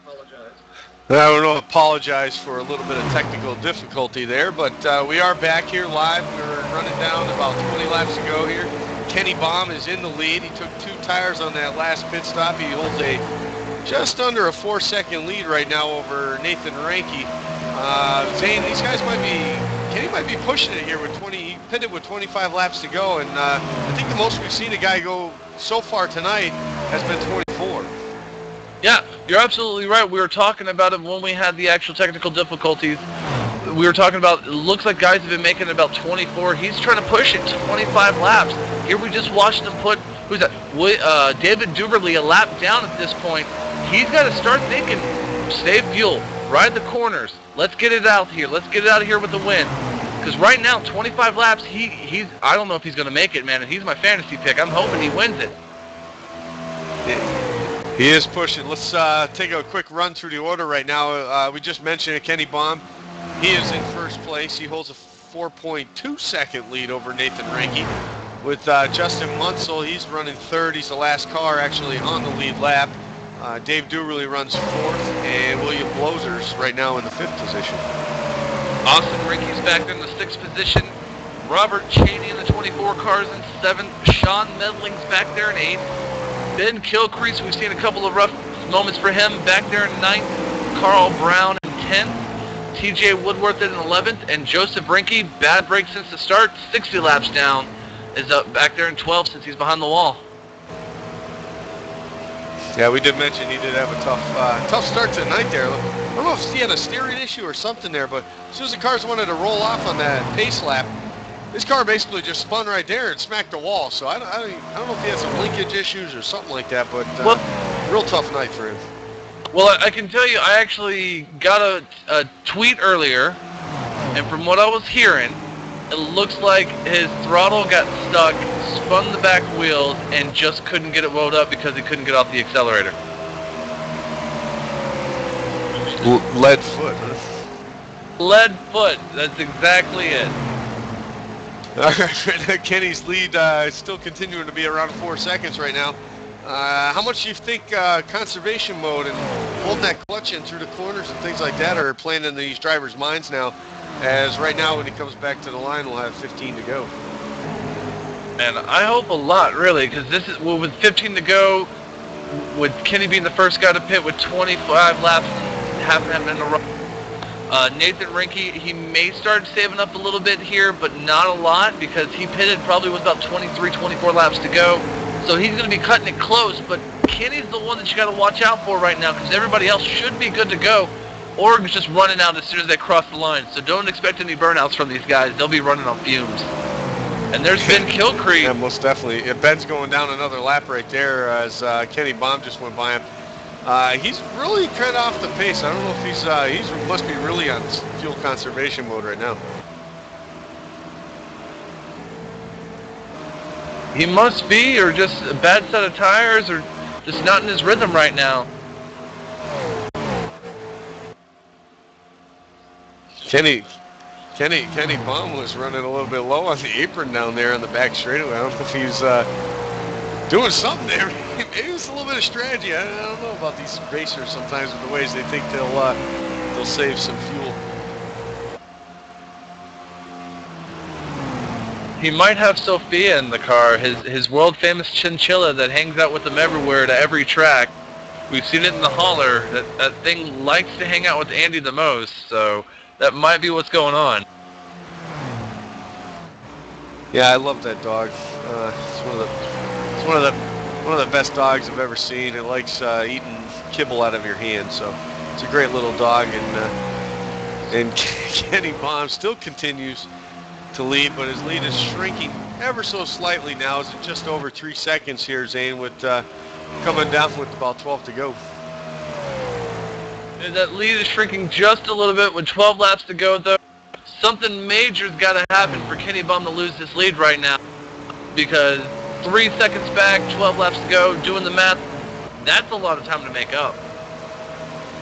I don't know, apologize for a little bit of technical difficulty there, but we are back here live. We're running down about 20 laps to go here. Kenny Baum is in the lead. He took 2 tires on that last pit stop. He holds a just under a 4-second lead right now over Nathan Ranke. Zane, these guys might be, Kenny might be pushing it here with 20, he pitted with 25 laps to go, and I think the most we've seen a guy go so far tonight has been 24. Yeah, you're absolutely right. We were talking about it when we had the actual technical difficulties. We were talking about, it looks like guys have been making about 24. He's trying to push it 25 laps. Here we just watched him put, who's that? David Duberly a lap down at this point. He's got to start thinking, save fuel, ride the corners. Let's get it out here. Let's get it out of here with the win. Because right now, 25 laps, he's I don't know if he's going to make it, man. And he's my fantasy pick. I'm hoping he wins it. He is pushing. Let's take a quick run through the order right now. We just mentioned Kenny Baum. He is in first place. He holds a 4.2 second lead over Nathan Ranke. With Justin Munsell, he's running third. He's the last car actually on the lead lap. Dave Duberly runs fourth, and William Blozer's right now in the 5th position. Austin Rinke's back there in the 6th position. Robert Cheney in the 24 cars in 7th. Sean Medling's back there in 8th. Ben Kilcrease, we've seen a couple of rough moments for him, back there in 9th. Carl Brown in 10th. TJ Woodworth in 11th. And Joseph Rinke, bad break since the start, 60 laps down, is up back there in 12th since he's behind the wall. Yeah, we did mention he did have a tough start to the night there. I don't know if he had a steering issue or something there, but as soon as the cars wanted to roll off on that pace lap, this car basically just spun right there and smacked the wall. So I don't know if he had some linkage issues or something like that, but real tough night for him. Well, I can tell you, I actually got a tweet earlier, and from what I was hearing, it looks like his throttle got stuck, spun the back wheels, and just couldn't get it wound up because he couldn't get off the accelerator. Lead foot, huh? Lead foot, that's exactly it. Kenny's lead is still continuing to be around 4 seconds right now. How much do you think conservation mode and holding that clutch in through the corners and things like that are playing in these drivers' minds now? As right now, when he comes back to the line, we'll have 15 to go. And I hope a lot, really, because this is, well, with 15 to go, with Kenny being the first guy to pit with 25 laps, half in a row. Nathan Rinke, he may start saving up a little bit here, but not a lot, because he pitted probably with about 23, 24 laps to go. So he's going to be cutting it close, but Kenny's the one that you got to watch out for right now, because everybody else should be good to go, or just running out as soon as they cross the line. So don't expect any burnouts from these guys. They'll be running on fumes. And there's Ben Kilcrease. Yeah, most definitely. Yeah, Ben's going down another lap right there as Kenny Baum just went by him. He's really kind of off the pace. I don't know if he must be really on fuel conservation mode right now. He must be, or just a bad set of tires, or just not in his rhythm right now. Kenny Baum was running a little bit low on the apron down there on the back straightaway. I don't know if he's doing something there. Maybe it's a little bit of strategy. I don't know about these racers sometimes with the ways they think they'll save some fuel. He might have Sophia in the car, his world-famous chinchilla that hangs out with him everywhere to every track. We've seen it in the hauler. That thing likes to hang out with Andy the most, so that might be what's going on. Yeah, I love that dog. It's one of the best dogs I've ever seen. It likes eating kibble out of your hand, so it's a great little dog. And Kenny Baum still continues to lead, but his lead is shrinking ever so slightly now. It's just over 3 seconds here, Zane, with coming down with about 12 to go. And that lead is shrinking just a little bit with 12 laps to go, though. Something major's got to happen for Kenny Baum to lose this lead right now, because 3 seconds back, 12 laps to go, doing the math, that's a lot of time to make up.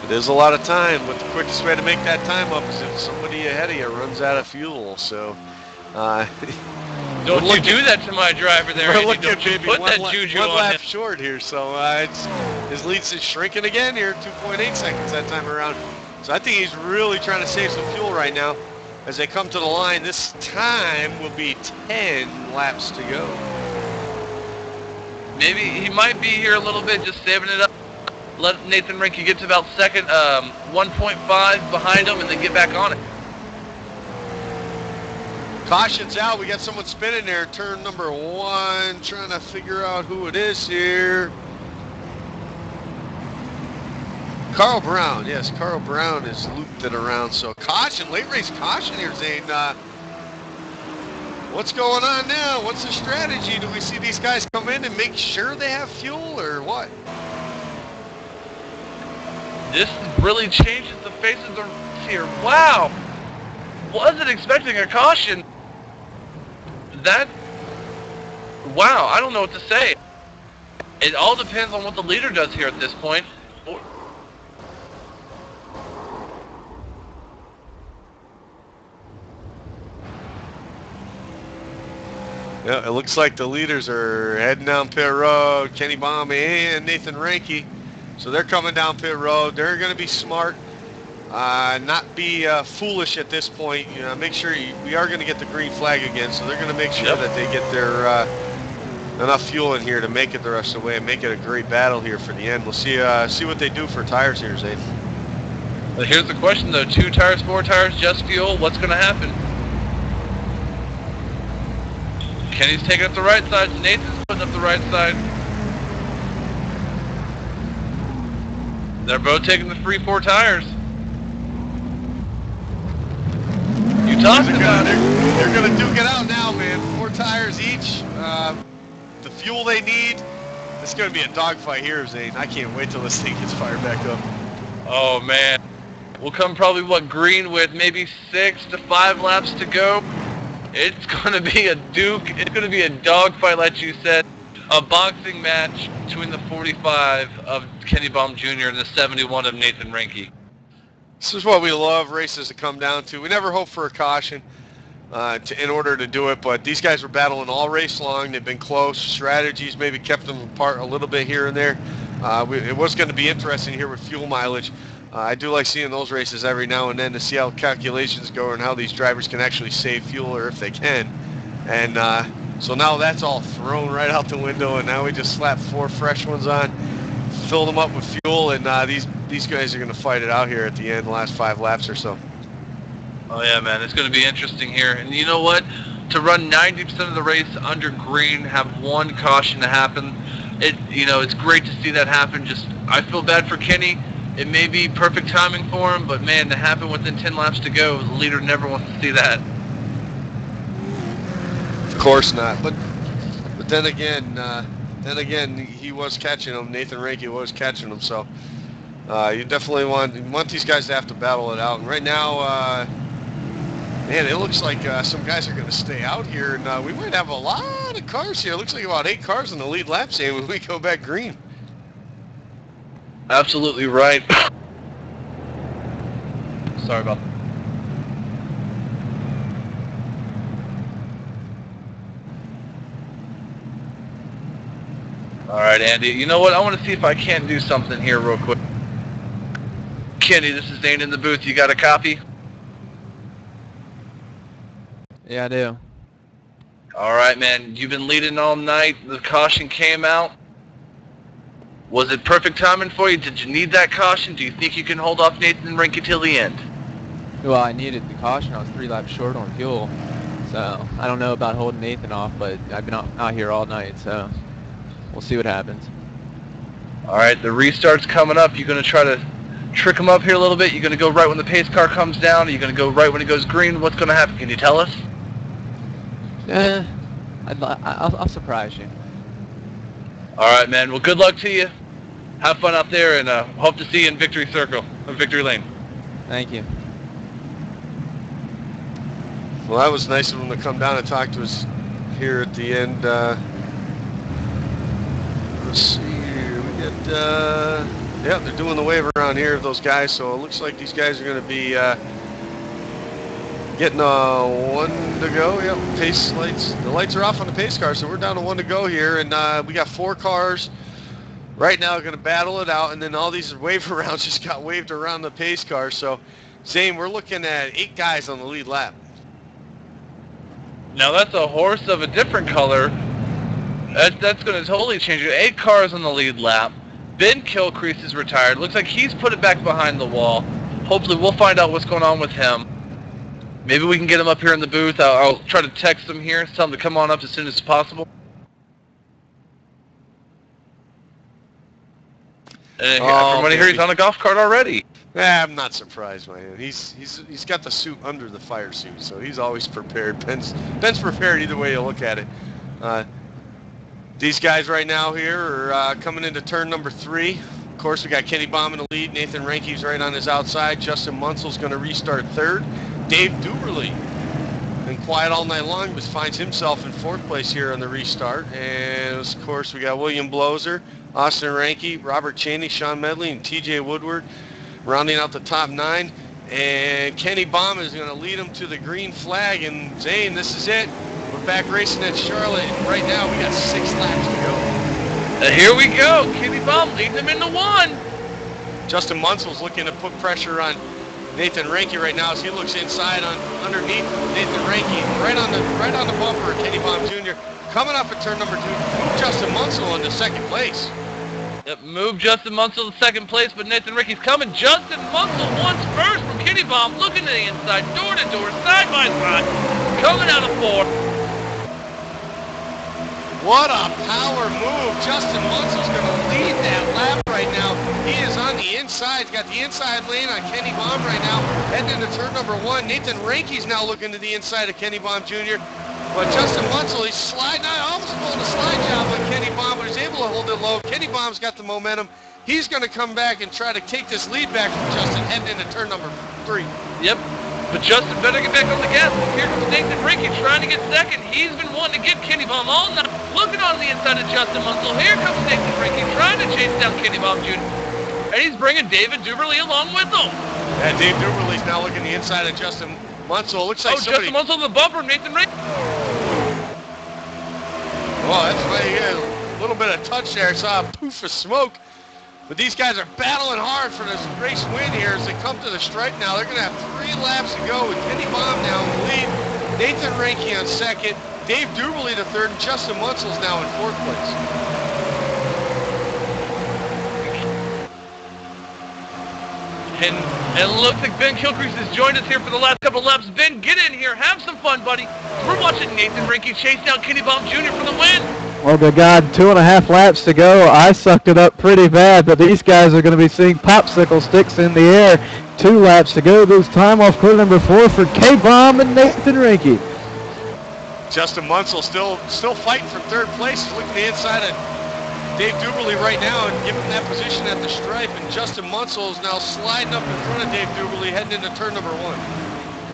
It is a lot of time, but the quickest way to make that time up is if somebody ahead of you runs out of fuel. So Don't you do that to my driver there, We're Andy. looking Don't you maybe put one that juju lap on him. short here, so his lead's just shrinking again here, 2.8 seconds that time around. So I think he's really trying to save some fuel right now as they come to the line. This time will be 10 laps to go. Maybe he might be here a little bit, just saving it up. Let Nathan Rinke get to about second, 1.5 behind him, and then get back on it. Caution's out. We got someone spinning there. Turn number 1. Trying to figure out who it is here. Carl Brown. Yes, Carl Brown has looped it around. So caution, late race caution here, Zane. What's going on now? What's the strategy? Do we see these guys come in and make sure they have fuel, or what? This really changes the face of the race here. Wow! Wasn't expecting a caution. Wow, I don't know what to say. It all depends on what the leader does here at this point. Yeah, it looks like the leaders are heading down pit road. Kenny Baum and Nathan Ranke. So they're coming down pit road. They're going to be smart, not be foolish at this point. You know, make sure we are going to get the green flag again. So they're going to make sure that they get their enough fuel in here to make it the rest of the way and make it a great battle here for the end. We'll see what they do for tires here, Zane. Well, here's the question though: 2 tires, 4 tires, just fuel. What's going to happen? Kenny's taking up the right side. Nathan's putting up the right side. They're both taking the free 4 tires. You talked about it. They're going to duke it out now, man. 4 tires each. The fuel they need. It's going to be a dogfight here, Zane. I can't wait till this thing gets fired back up. Oh man, we'll come probably green with maybe 6 to 5 laps to go. It's gonna be a duke. It's gonna be a dogfight, like you said. A boxing match between the 45 of Kenny Baum Jr. and the 71 of Nathan Rinke. This is what we love races to come down to. We never hope for a caution in order to do it, but these guys were battling all race long. They've been close. Strategies maybe kept them apart a little bit here and there. It was going to be interesting here with fuel mileage. I do like seeing those races every now and then to see how calculations go and how these drivers can actually save fuel, or if they can. And so now that's all thrown right out the window, and now we just slap 4 fresh ones on, fill them up with fuel, and these guys are going to fight it out here at the end, the last 5 laps or so. Oh yeah, man, it's going to be interesting here. And you know what? To run 90% of the race under green, have 1 caution to happen, it's great to see that happen. I feel bad for Kenny. It may be perfect timing for him, but man, to happen within 10 laps to go, the leader never wants to see that. Of course not. But then again, he was catching him. Nathan Ranke was catching him. So you definitely want these guys to have to battle it out. And right now, man, it looks like some guys are going to stay out here, and we might have a lot of cars here. It looks like about 8 cars in the lead lap, Sam, when we go back green. Absolutely right. Sorry about that. All right, Andy. You know what? I want to see if I can't do something here real quick. Kenny, this is Zane in the booth. You got a copy? Yeah, I do. All right, man. You've been leading all night. The caution came out. Was it perfect timing for you? Did you need that caution? Do you think you can hold off Nathan Rinke till the end? Well, I needed the caution. I was 3 laps short on fuel. So, I don't know about holding Nathan off, but I've been out here all night, so we'll see what happens. All right, the restart's coming up. You're going to try to trick him up here a little bit? You're going to go right when the pace car comes down? Are you going to go right when it goes green? What's going to happen? Can you tell us? I'll surprise you. All right, man. Well, good luck to you. Have fun out there, and hope to see you in Victory Circle, or Victory Lane. Thank you. Well, that was nice of them to come down and talk to us here at the end. Let's see here. We got, yeah, they're doing the wave around here of those guys, so it looks like these guys are going to be Getting 1 to go. Yep, pace lights. The lights are off on the pace car, so we're down to 1 to go here, and we got 4 cars right now going to battle it out, and then all these wave arounds just got waved around the pace car. So, Zane, we're looking at 8 guys on the lead lap. Now that's a horse of a different color. That's going to totally change it. 8 cars on the lead lap. Ben Kilcrease is retired. Looks like he's put it back behind the wall. Hopefully we'll find out what's going on with him. Maybe we can get him up here in the booth. I'll try to text him here, tell him to come on up as soon as possible. And from what I hear, he's on a golf cart already. I'm not surprised by him. He's got the suit under the fire suit, so he's always prepared. Ben's prepared either way you look at it. These guys right now here are coming into turn number 3. Of course, we got Kenny Baum in the lead. Nathan Reinke's right on his outside. Justin Munsel's going to restart 3rd. Dave Duberly, been quiet all night long, but finds himself in 4th place here on the restart. And of course, we got William Bloser, Austin Reinke, Robert Cheney, Sean Medley, and TJ Woodward rounding out the top 9. And Kenny Baum is going to lead them to the green flag. And Zane, this is it. We're back racing at Charlotte. And right now, we got 6 laps to go. Here we go. Kenny Baum leading them into 1. Justin Munsel's looking to put pressure on Nathan Reinke right now as he looks inside underneath Nathan Reinke, right on the bumper of Kenny Baum Jr. Coming up at turn number 2, move Justin Munsel into 2nd place. Yep, move Justin Munsel to 2nd place, but Nathan Reinke's coming. Justin Munsel wants first from Kenny Baum, looking to the inside, door to door, side by side, coming out of 4. What a power move. Justin Munsel's going to lead that lap right now. He is on the inside. He's got the inside lane on Kenny Baum right now, heading into turn number 1. Nathan Reinke's now looking to the inside of Kenny Baum Jr. But Justin Munsel, he's sliding. I almost pulled a slide job on Kenny Baum, but he's able to hold it low. Kenny Baum's got the momentum. He's going to come back and try to take this lead back from Justin, heading into turn number 3. Yep. But Justin better get back on the gas. Here comes Nathan Reinke trying to get 2nd. He's been wanting to get Kenny Baum all night. Looking on the inside of Justin Munsel. Here comes Nathan Reinke trying to chase down Kenny Baum Jr. And he's bringing David Duberly along with him. Yeah, Dave Duberly's now looking the inside of Justin Munsel. Looks like somebody... Justin Munsel on the bumper, Nathan Reinke. Well, that's why you got a little bit of touch there. I saw a poof of smoke. But these guys are battling hard for this race win here as they come to the stripe now. They're going to have 3 laps to go with Kenny Baum now in the lead. Nathan Reinke on 2nd. Dave Duberly to 3rd. And Justin Munsel's now in 4th place. And it looks like Ben Kilcrease has joined us here for the last couple of laps. Ben, get in here. Have some fun, buddy. We're watching Nathan Reinke chase down Kenny Baum Jr. for the win. Well, good God, 2.5 laps to go. I sucked it up pretty bad, but these guys are going to be seeing popsicle sticks in the air. 2 laps to go. This time off quarter number 4 for K-Bomb and Nathan Reinke. Justin Munsel still fighting for 3rd place. He's looking the inside of Dave Duberly right now and giving him that position at the stripe. And Justin Munsel is now sliding up in front of Dave Duberly, heading into turn number 1.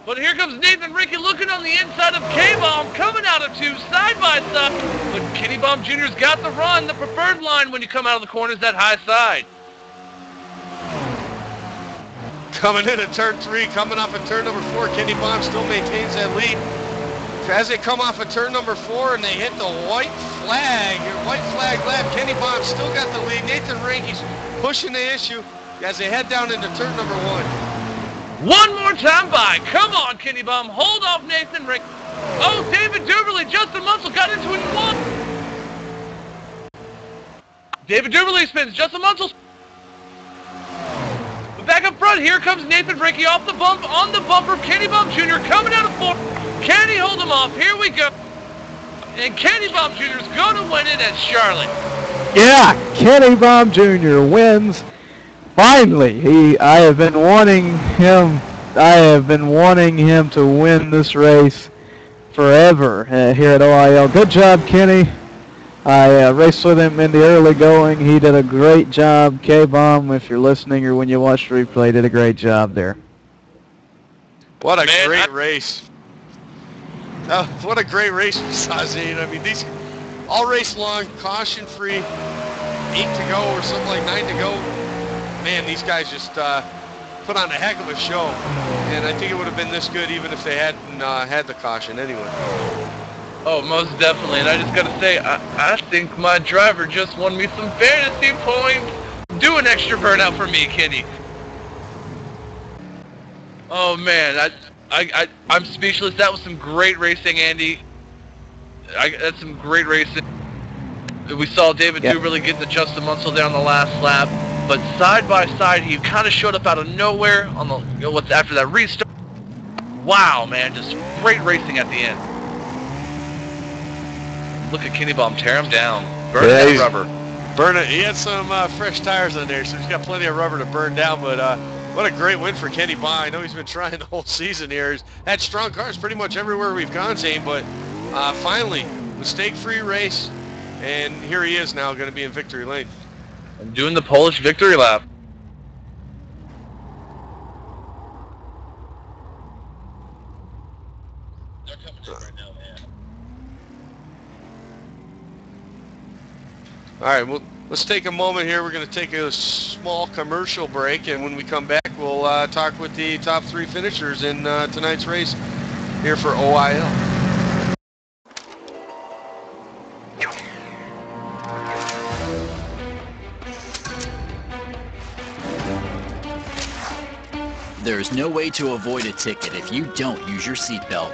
But here comes Nathan Reinke looking on the inside of K-Bomb, coming out of 2, side by side. But Kenny Baum Jr.'s got the run. The preferred line when you come out of the corner is that high side. Coming in at turn 3, coming off at turn number 4, Kenny Baum still maintains that lead. As they come off of turn number 4 and they hit the white flag lap, Kenny Baum still got the lead. Nathan Reinke's pushing the issue as they head down into turn number 1. One more time by. Come on, Kenny Baum. Hold off Nathan Reinke. Oh, David Duberly. Justin Munsel got into it in 1. David Duberly spins. Justin Munsel. But back up front, here comes Nathan Reinke off the bump, on the bumper. Kenny Baum Jr. coming out of 4. Can he hold him off? Here we go. And Kenny Baum Jr. is going to win it at Charlotte. Yeah, Kenny Baum Jr. wins. Finally, I have been wanting him to win this race forever here at OIL. Good job, Kenny. I raced with him in the early going. He did a great job. K-Bomb, if you're listening or when you watch the replay, did a great job there. What a great race. Oh, what a great race we saw, Zane. I mean, these all race long, caution-free, 8 to go or something like 9 to go. Man, these guys just put on a heck of a show. and I think it would have been this good even if they hadn't had the caution anyway. Oh, most definitely. And I just got to say, I think my driver just won me some fantasy points. Do an extra burnout for me, Kenny. Oh, man. I'm speechless. That was some great racing, Andy. That's some great racing. We saw David Duberly get the Justin Munsell there on the last lap. But side by side, he kind of showed up out of nowhere on the after that restart. Wow, man. Just great racing at the end. Look at Kenny Baum tear him down. Burn that rubber. Burn it. He had some fresh tires on there, so he's got plenty of rubber to burn down. But what a great win for Kenny Baum. I know he's been trying the whole season here. He's had strong cars pretty much everywhere we've gone, Zane. But finally, mistake-free race, and here he is now going to be in victory lane. I'm doing the Polish victory lap. All right, well, let's take a moment here. We're going to take a small commercial break, and when we come back, we'll talk with the top 3 finishers in tonight's race here for OIL. There's no way to avoid a ticket if you don't use your seatbelt.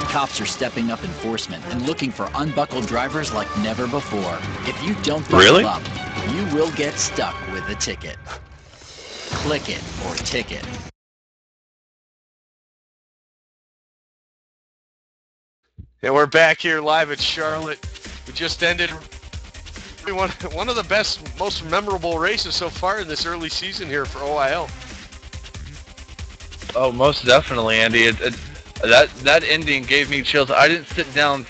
Cops are stepping up enforcement and looking for unbuckled drivers like never before. If you don't buckle up, you will get stuck with a ticket. Click it or ticket. And we're back here live at Charlotte. We just ended one of the best, most memorable races so far in this early season here for OIL. Oh, most definitely, Andy. That ending gave me chills. I didn't sit down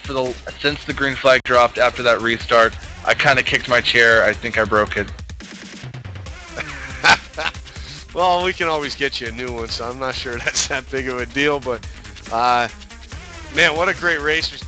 since the green flag dropped after that restart. I kind of kicked my chair. I think I broke it. Well, we can always get you a new one, so I'm not sure that's that big of a deal. But man, what a great race!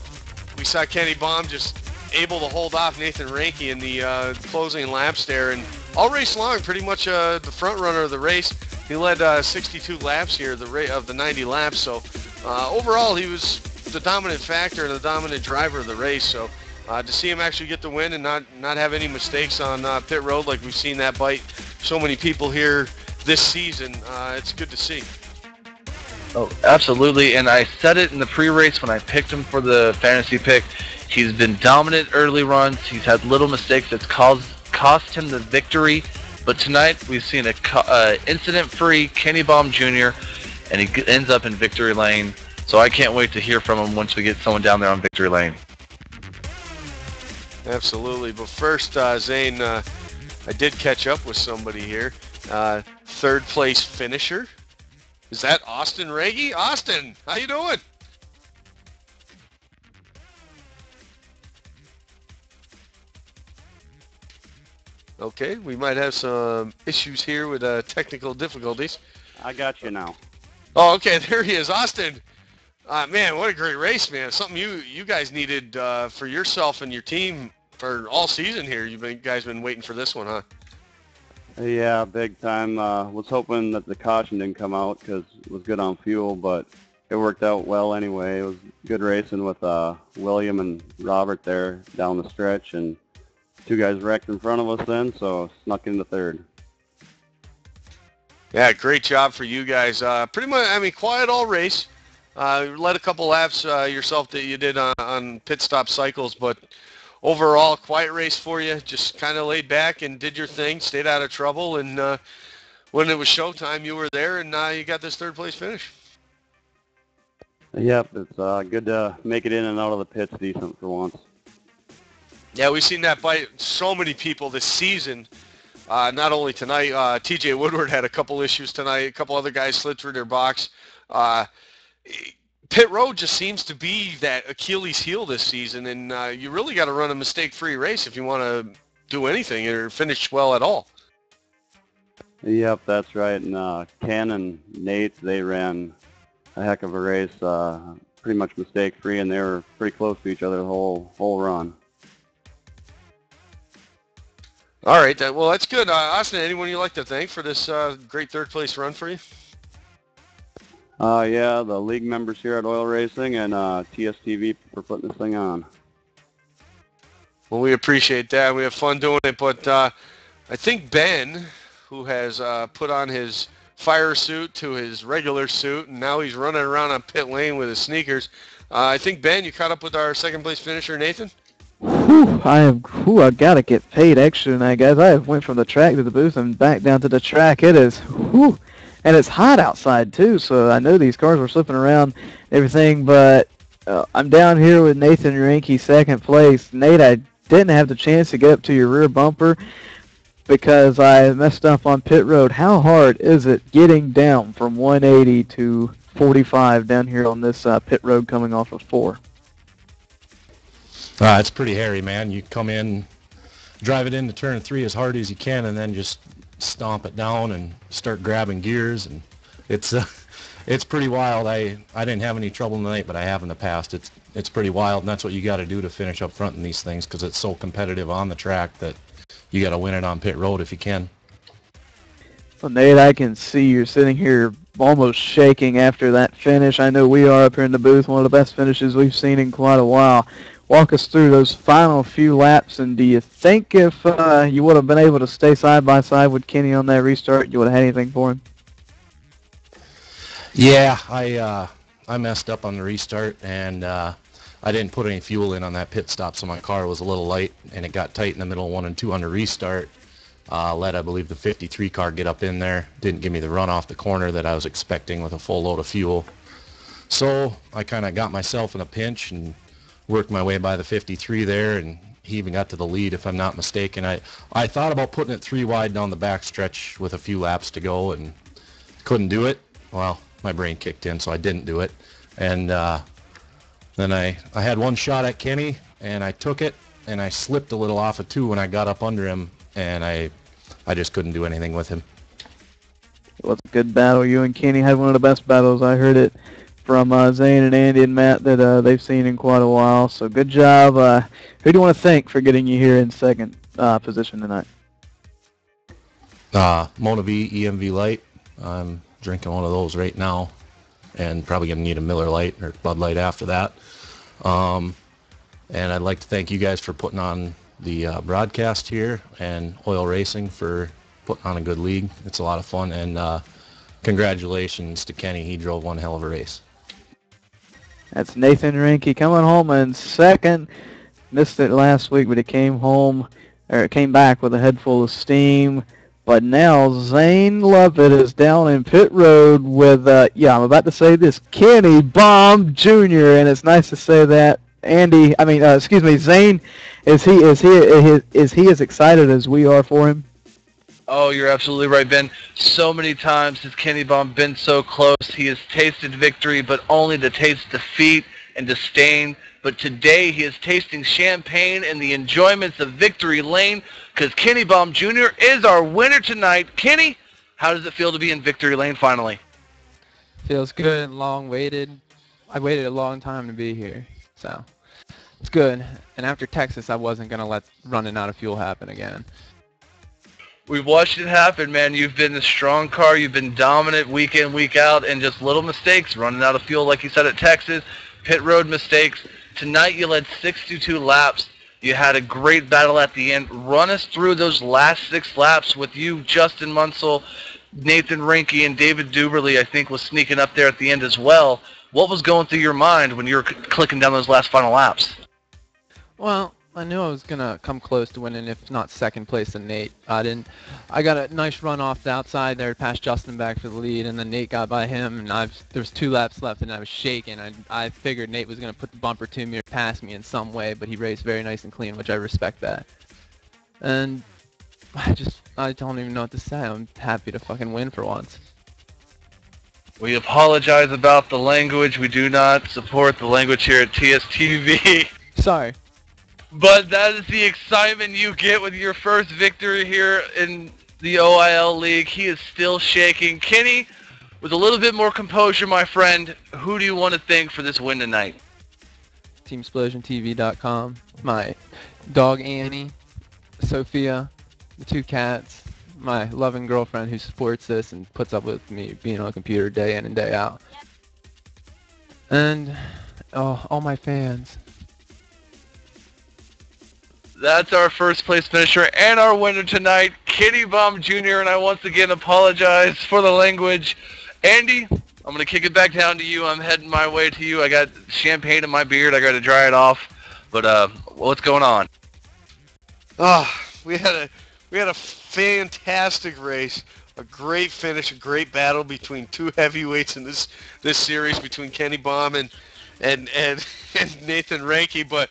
We saw Kenny Baum just able to hold off Nathan Ranke in the closing laps there, and all race long, pretty much the front runner of the race. He led 62 laps here, of the 90 laps. So overall, he was the dominant factor and the dominant driver of the race. So to see him actually get the win and not have any mistakes on pit road, like we've seen that bite so many people here this season, it's good to see. Oh, absolutely. And I said it in the pre-race when I picked him for the fantasy pick. He's been dominant early runs. He's had little mistakes that's cost him the victory. But tonight we've seen a incident-free Kenny Baum Jr. and he ends up in victory lane. So I can't wait to hear from him once we get someone down there on victory lane. Absolutely. But first, Zane, I did catch up with somebody here. Third place finisher. Is that Austin Raggy? Austin, how you doing? Okay, we might have some issues here with technical difficulties. I got you now. Oh, okay, there he is, Austin. Man, what a great race, man! Something you guys needed for yourself and your team for all season here. You guys been waiting for this one, huh? Yeah, big time. Was hoping that the caution didn't come out because it was good on fuel, but it worked out well anyway. It was good racing with William and Robert there down the stretch, and 2 guys wrecked in front of us then, so snuck into third. Yeah, great job for you guys. Pretty much, I mean, quiet all race. Led a couple laps yourself that you did on pit stop cycles, but overall, quiet race for you. Just kind of laid back and did your thing, stayed out of trouble, and when it was showtime, you were there, and you got this third place finish. Yep, it's good to make it in and out of the pits decent for once. Yeah, we've seen that by so many people this season. Not only tonight, TJ Woodward had a couple issues tonight. A couple other guys slid through their box. Pit road just seems to be that Achilles heel this season, and you really got to run a mistake-free race if you want to do anything or finish well at all. Yep, that's right. And Ken and Nate, they ran a heck of a race, pretty much mistake-free, and they were pretty close to each other the whole run. All right, well, that's good. Austin, anyone you'd like to thank for this great third-place run for you? Yeah, the league members here at Oil Racing and TSTV for putting this thing on. Well, we appreciate that. We have fun doing it, but I think Ben, who has put on his fire suit to his regular suit, and now he's running around on pit lane with his sneakers. I think, Ben, you caught up with our second-place finisher, Nathan? Whew, I gotta get paid extra tonight, guys. I went from the track to the booth and back down to the track. It is, whew, and it's hot outside too, so I know these cars were slipping around and everything, but I'm down here with Nathan Rinke, second place. Nate, I didn't have the chance to get up to your rear bumper because I messed up on pit road. How hard is it getting down from 180 to 45 down here on this pit road coming off of 4? It's pretty hairy, man. You come in, drive it into turn 3 as hard as you can, and then just stomp it down and start grabbing gears. And it's pretty wild. I didn't have any trouble tonight, but I have in the past. It's pretty wild, and that's what you got to do to finish up front in these things because it's so competitive on the track that you got to win it on pit road if you can. Well, Nate, I can see you're sitting here almost shaking after that finish. I know we are up here in the booth, one of the best finishes we've seen in quite a while. Walk us through those final few laps, and do you think if you would have been able to stay side by side with Kenny on that restart, you would have had anything for him? Yeah, I messed up on the restart, and I didn't put any fuel in on that pit stop, so my car was a little light, and it got tight in the middle of 1 and 2 on the restart. Let, I believe, the 53 car get up in there. Didn't give me the run off the corner that I was expecting with a full load of fuel. So I kind of got myself in a pinch and worked my way by the 53 there, and he even got to the lead, if I'm not mistaken. I thought about putting it 3 wide down the back stretch with a few laps to go and couldn't do it. Well, my brain kicked in, so I didn't do it. And then I had one shot at Kenny, and I took it, and I slipped a little off of 2 when I got up under him, and I just couldn't do anything with him. It was a good battle. You and Kenny had one of the best battles. I heard it from Zane and Andy and Matt that they've seen in quite a while. So good job. Who do you want to thank for getting you here in second position tonight? Mona V EMV Light. I'm drinking one of those right now, and probably going to need a Miller Lite or Bud Light after that. And I'd like to thank you guys for putting on the broadcast here, and Oil Racing for putting on a good league. It's a lot of fun, and congratulations to Kenny. He drove one hell of a race. That's Nathan Rinke coming home in second. Missed it last week, but it came back with a head full of steam. But now Zane Lovett is down in pit road with, I'm about to say this, Kenny Baum Jr., and it's nice to say that. Zane, is he as excited as we are for him? Oh, you're absolutely right, Ben. So many times has Kenny Baum been so close. He has tasted victory, but only to taste defeat and disdain. But today he is tasting champagne and the enjoyments of victory lane because Kenny Baum Jr. is our winner tonight. Kenny, how does it feel to be in victory lane finally? Feels good and long waited. I waited a long time to be here, so it's good. And after Texas, I wasn't going to let running out of fuel happen again. We've watched it happen, man. You've been a strong car. You've been dominant week in, week out, and just little mistakes, running out of fuel, like you said, at Texas, pit road mistakes. Tonight you led 62 laps. You had a great battle at the end. Run us through those last 6 laps with you, Justin Munsell, Nathan Rinke, and David Duberly, I think, was sneaking up there at the end as well. What was going through your mind when you were clicking down those last final laps? Well, I knew I was gonna come close to winning, if not second place to Nate. I got a nice run off the outside there, past Justin back for the lead, and then Nate got by him, and there was 2 laps left, and I was shaking. I figured Nate was gonna put the bumper to me or pass me in some way, but he raced very nice and clean, which I respect that. And I don't even know what to say. I'm happy to fucking win for once. We apologize about the language. We do not support the language here at TSTV. Sorry. But that is the excitement you get with your first victory here in the OIL League. He is still shaking. Kenny, with a little bit more composure, my friend, who do you want to thank for this win tonight? TeamSplosionTV.com. My dog Annie, Sophia, the 2 cats, my loving girlfriend who supports this and puts up with me being on a computer day in and day out, and all my fans. That's our first place finisher and our winner tonight, Kenny Baum Jr., and I once again apologize for the language. Andy, I'm going to kick it back down to you. I'm heading my way to you. I got champagne in my beard. I got to dry it off. But what's going on? Oh, we had a fantastic race, a great finish, a great battle between 2 heavyweights in this series between Kenny Baum and Nathan Ranke. But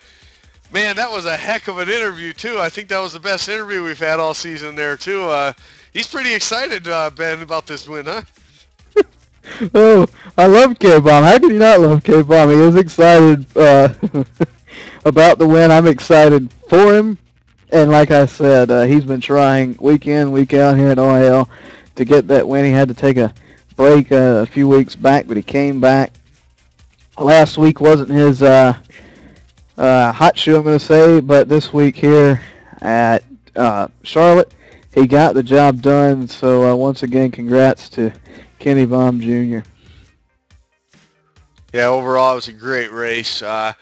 man, that was a heck of an interview too. I think that was the best interview we've had all season there too. He's pretty excited, Ben, about this win, huh? Oh, I love K-Bomb. How can you not love K-Bomb? He is excited about the win. I'm excited for him. And like I said, he's been trying week in, week out here at OIL to get that win. He had to take a break a few weeks back, but he came back. Last week wasn't his hot shoe, I'm going to say, but this week here at Charlotte, he got the job done. So once again, congrats to Kenny Baum Jr. Yeah, overall it was a great race. I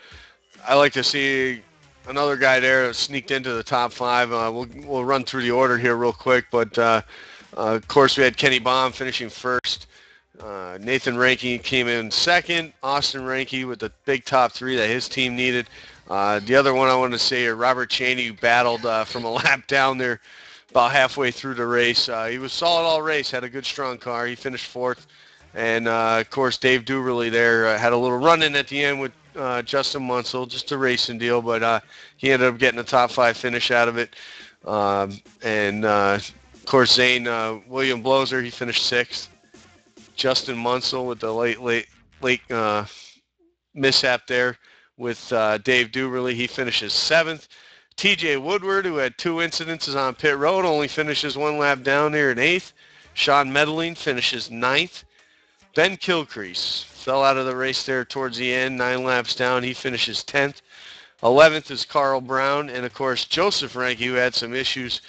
like to see another guy there that sneaked into the top 5. We'll run through the order here real quick, but of course we had Kenny Baum finishing first. Nathan Ranke came in second. Austin Ranke with the big top 3 that his team needed. The other one I want to say, Robert Cheney, who battled from a lap down there about halfway through the race. He was solid all race, had a good strong car. He finished 4th. And of course Dave Duberly there had a little run-in at the end with Justin Munsell, just a racing deal, but he ended up getting a top 5 finish out of it. And of course Zane William Bloser, he finished 6th. Justin Munsell with the late mishap there with Dave Duberly, he finishes 7th. TJ Woodward, who had 2 incidences on pit road, only finishes 1 lap down there in 8th. Sean Medellin finishes 9th. Ben Kilcrease fell out of the race there towards the end, 9 laps down. He finishes 10th. 11th is Carl Brown, and of course Joseph Ranke, who had some issues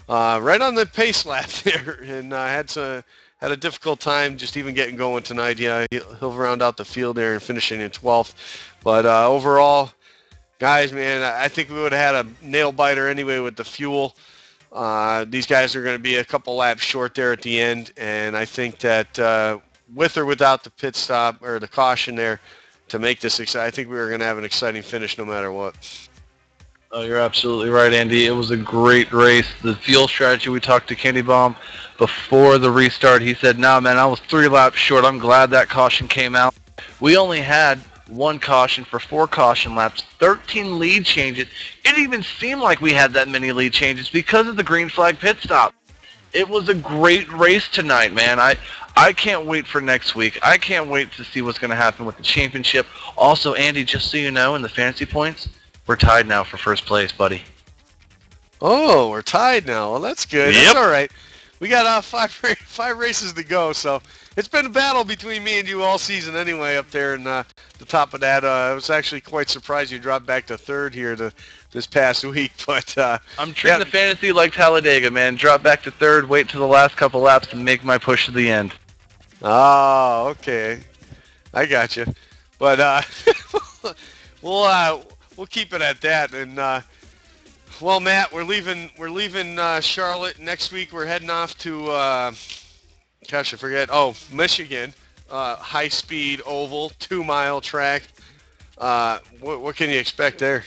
right on the pace lap there, and had a difficult time just even getting going tonight. Yeah, he'll round out the field there and finishing in 12th. But overall, guys, man, I think we would have had a nail biter anyway with the fuel. These guys are going to be a couple laps short there at the end, and I think that with or without the pit stop or the caution there to make this exciting, I think we were going to have an exciting finish no matter what. Oh, you're absolutely right, Andy. It was a great race. The fuel strategy, we talked to Kenny Baum before the restart. He said, "No, man, I was 3 laps short. I'm glad that caution came out." We only had 1 caution for 4 caution laps, 13 lead changes. It didn't even seem like we had that many lead changes because of the green flag pit stop. It was a great race tonight, man. I can't wait for next week. I can't wait to see what's going to happen with the championship. Also, Andy, just so you know, in the fantasy points, we're tied now for first place, buddy. Oh, we're tied now. Well, that's good. Yep. That's all right. We got 5 races to go, so it's been a battle between me and you all season anyway up there. And the top of that, I was actually quite surprised you dropped back to 3rd here this past week. But I'm treating the fantasy like Talladega, man. Drop back to 3rd, wait till the last couple laps, and make my push to the end. Oh, okay. I got you. But we'll keep it at that. And well, Matt, we're leaving Charlotte next week. We're heading off to gosh, I forget. Oh, Michigan, high-speed oval, 2-mile track. What can you expect there?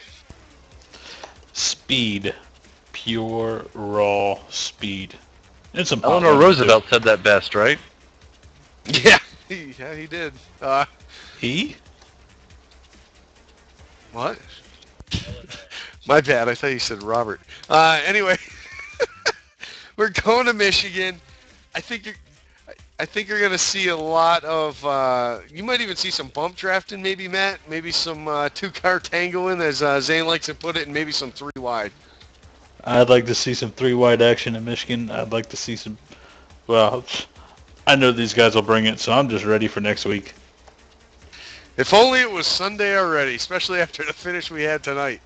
Speed, pure raw speed. It's a Eleanor Roosevelt said that best, right? Yeah, he did. He? What? My bad. I thought you said Robert. Anyway, we're going to Michigan. I think you're going to see a lot of. You might even see some bump drafting, maybe Matt. Maybe some 2-car tangling, as Zane likes to put it, and maybe some 3 wide. I'd like to see some 3 wide action in Michigan. I'd like to see some. Well, I know these guys will bring it, so I'm just ready for next week. If only it was Sunday already, especially after the finish we had tonight.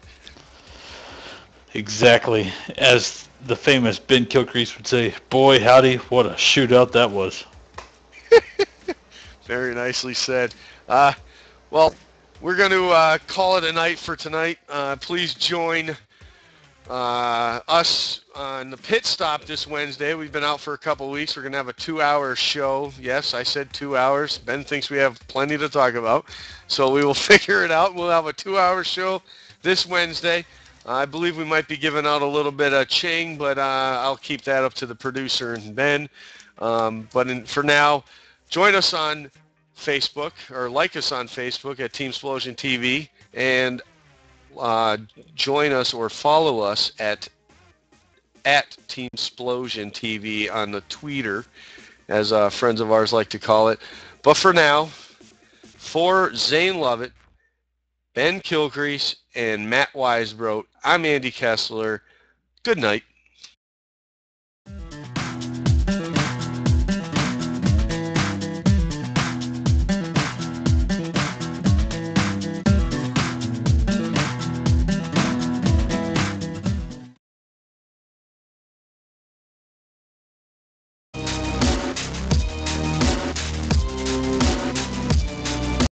Exactly. As the famous Ben Kilcrease would say, boy, howdy, what a shootout that was. Very nicely said. Well, we're going to call it a night for tonight. Please join us on the pit stop this Wednesday. We've been out for a couple weeks. We're going to have a 2-hour show. Yes, I said 2 hours. Ben thinks we have plenty to talk about, so we will figure it out. We'll have a 2-hour show this Wednesday. I believe we might be giving out a little bit of ching, but I'll keep that up to the producer and Ben. For now, join us on Facebook, or like us on Facebook at Team Splosion TV, and join us or follow us at Team Splosion TV on the Twitter, as friends of ours like to call it. But for now, for Zane Lovett, Ben Kilcrease, and Matt Weisbrot, I'm Andy Kessler. Good night.